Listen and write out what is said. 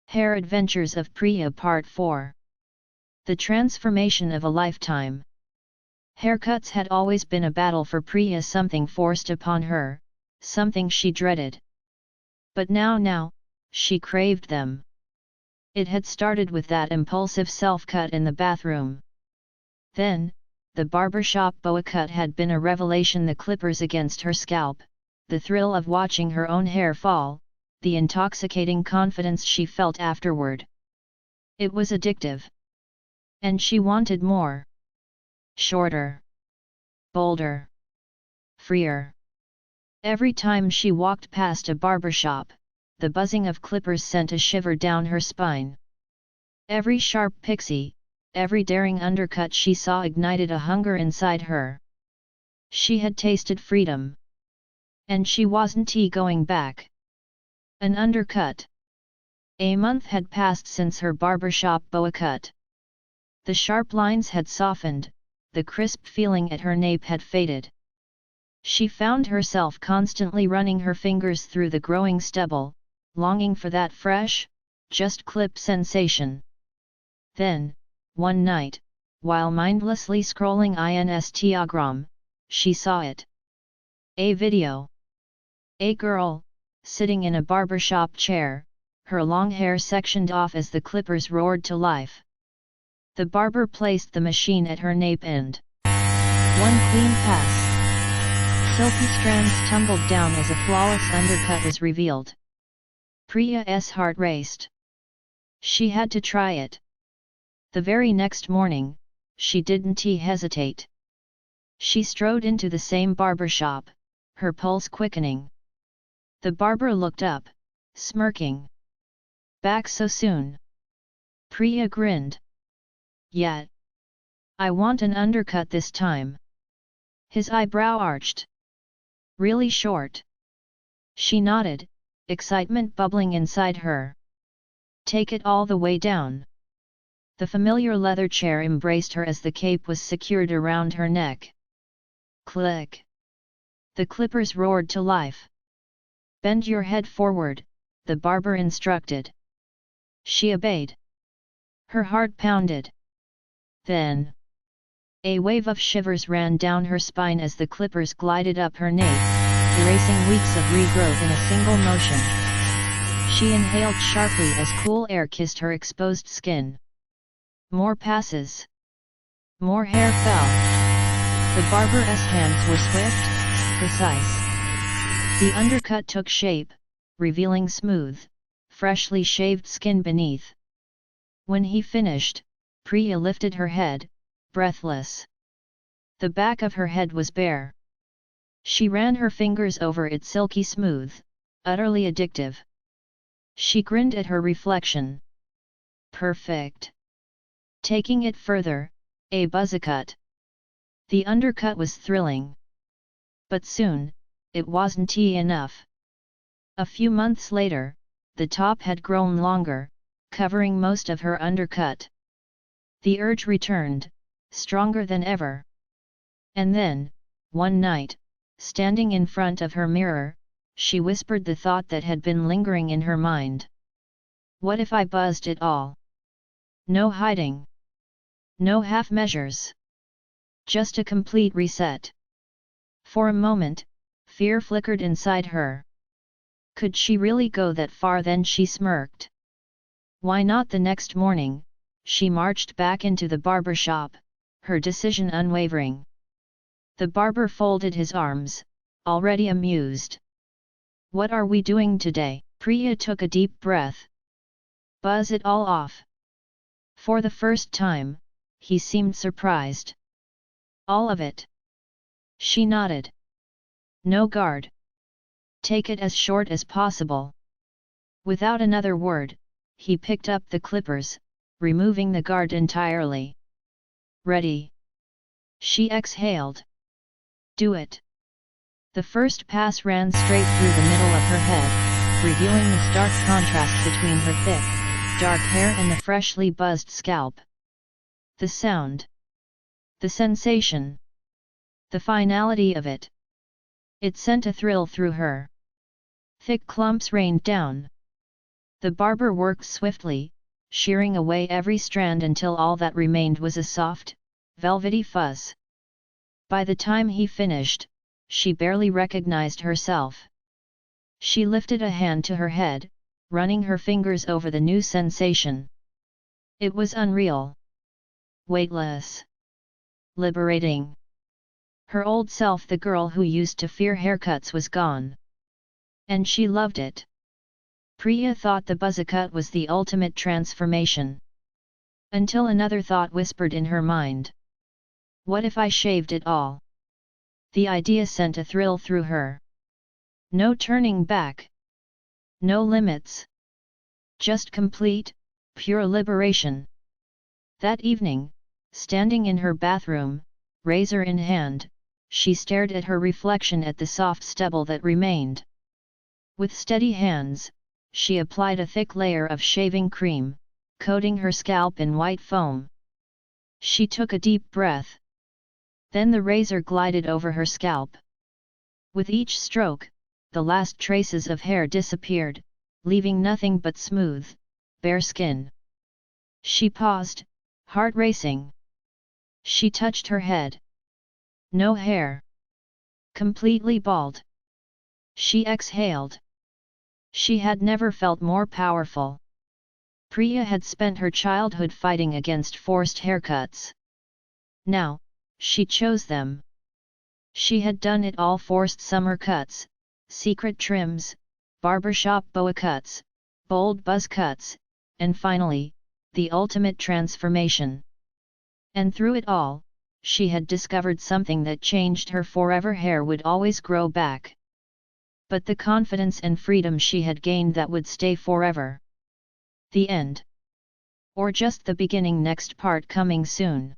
Hair Adventures of Priya Part 4. The transformation of a lifetime. Haircuts had always been a battle for Priya, something forced upon her, something she dreaded. But now, she craved them. It had started with that impulsive self-cut in the bathroom. Then, the barbershop Boycut had been a revelation, the clippers against her scalp, the thrill of watching her own hair fall, the intoxicating confidence she felt afterward. It was addictive. And she wanted more. Shorter. Bolder. Freer. Every time she walked past a barbershop, the buzzing of clippers sent a shiver down her spine. Every sharp pixie, every daring undercut she saw ignited a hunger inside her. She had tasted freedom. And she wasn't going back. An undercut. A month had passed since her barbershop Boycut. The sharp lines had softened, the crisp feeling at her nape had faded. She found herself constantly running her fingers through the growing stubble, longing for that fresh, just clip sensation. Then, one night, while mindlessly scrolling Instagram, she saw it. A video. A girl, sitting in a barbershop chair, her long hair sectioned off as the clippers roared to life. The barber placed the machine at her nape end. One clean pass. Silky strands tumbled down as a flawless undercut was revealed. Priya's heart raced. She had to try it. The very next morning, she didn't hesitate. She strode into the same barbershop, her pulse quickening. The barber looked up, smirking. "Back so soon?" Priya grinned. "Yeah. I want an undercut this time." His eyebrow arched. "Really short?" She nodded, excitement bubbling inside her. "Take it all the way down." The familiar leather chair embraced her as the cape was secured around her neck. Click! The clippers roared to life. "Bend your head forward," the barber instructed. She obeyed. Her heart pounded. Then, a wave of shivers ran down her spine as the clippers glided up her nape, erasing weeks of regrowth in a single motion. She inhaled sharply as cool air kissed her exposed skin. More passes. More hair fell. The barber's hands were swift, precise. The undercut took shape, revealing smooth, freshly shaved skin beneath. When he finished, Priya lifted her head, breathless. The back of her head was bare. She ran her fingers over it, silky smooth, utterly addictive. She grinned at her reflection. Perfect. Taking it further, a Buzzcut. The undercut was thrilling. But soon, it wasn't enough. A few months later, the top had grown longer, covering most of her undercut. The urge returned, stronger than ever. And then, one night, standing in front of her mirror, she whispered the thought that had been lingering in her mind. What if I buzzed it all? No hiding. No half measures. Just a complete reset. For a moment, fear flickered inside her. Could she really go that far? Then she smirked. Why not? The next morning, she marched back into the barber shop, her decision unwavering. The barber folded his arms, already amused. What are we doing today? Priya took a deep breath. Buzz it all off. For the first time, he seemed surprised. All of it. She nodded. No guard. Take it as short as possible. Without another word, he picked up the clippers, removing the guard entirely. Ready? She exhaled. Do it. The first pass ran straight through the middle of her head, revealing the stark contrast between her thick, dark hair and the freshly buzzed scalp. The sound. The sensation. The finality of it. It sent a thrill through her. Thick clumps rained down. The barber worked swiftly, shearing away every strand until all that remained was a soft, velvety fuzz. By the time he finished, she barely recognized herself. She lifted a hand to her head, running her fingers over the new sensation. It was unreal. Weightless. Liberating. Her old self, the girl who used to fear haircuts, was gone. And she loved it. Priya thought the Buzzcut was the ultimate transformation. Until another thought whispered in her mind. What if I shaved it all? The idea sent a thrill through her. No turning back. No limits. Just complete, pure liberation. That evening, standing in her bathroom, razor in hand, she stared at her reflection at the soft stubble that remained. With steady hands, she applied a thick layer of shaving cream, coating her scalp in white foam. She took a deep breath. Then the razor glided over her scalp. With each stroke, the last traces of hair disappeared, leaving nothing but smooth, bare skin. She paused, heart racing. She touched her head. No hair. Completely bald. She exhaled. She had never felt more powerful. Priya had spent her childhood fighting against forced haircuts. Now, she chose them. She had done it all: forced summer cuts, secret trims, barbershop Boycuts, bold buzz cuts, and finally, the ultimate transformation. And through it all, she had discovered something that changed her forever. Hair would always grow back. But the confidence and freedom she had gained, that would stay forever. The end. Or just the beginning. Next part coming soon.